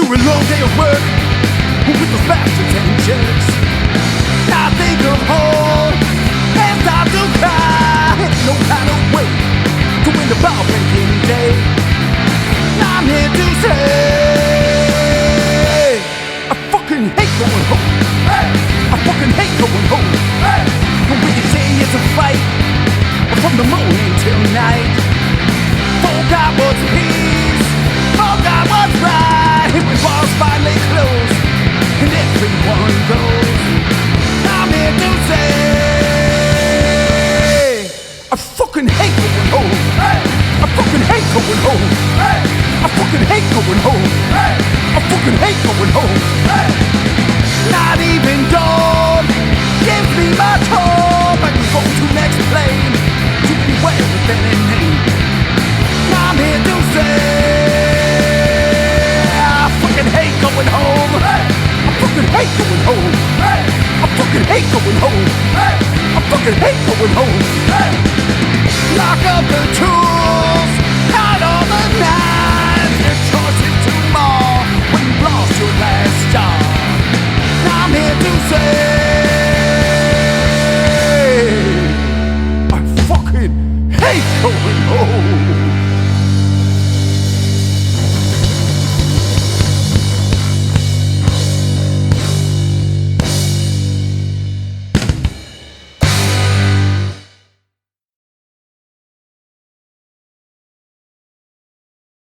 After a long day of work with those bastards and jerks, I think of home and start to cry. No kind of way to win the ball breaking day. I'm here to say I fucking hate going home. I fucking hate going home. When we can say it's a fight from the morning till night. Forgot what's peace, forgot what's right. When bars finally close and everyone goes, I'm here to say I fucking hate going home. I fucking hate going home. I fucking hate going home. I fucking hate going home. Not even dawn gives me my toll. I can go to next plane to anywhere with any name. I'm here to say I fucking hate going home. I fucking hate going home. I fucking hate going home. I fucking hate going home. Lock up the two.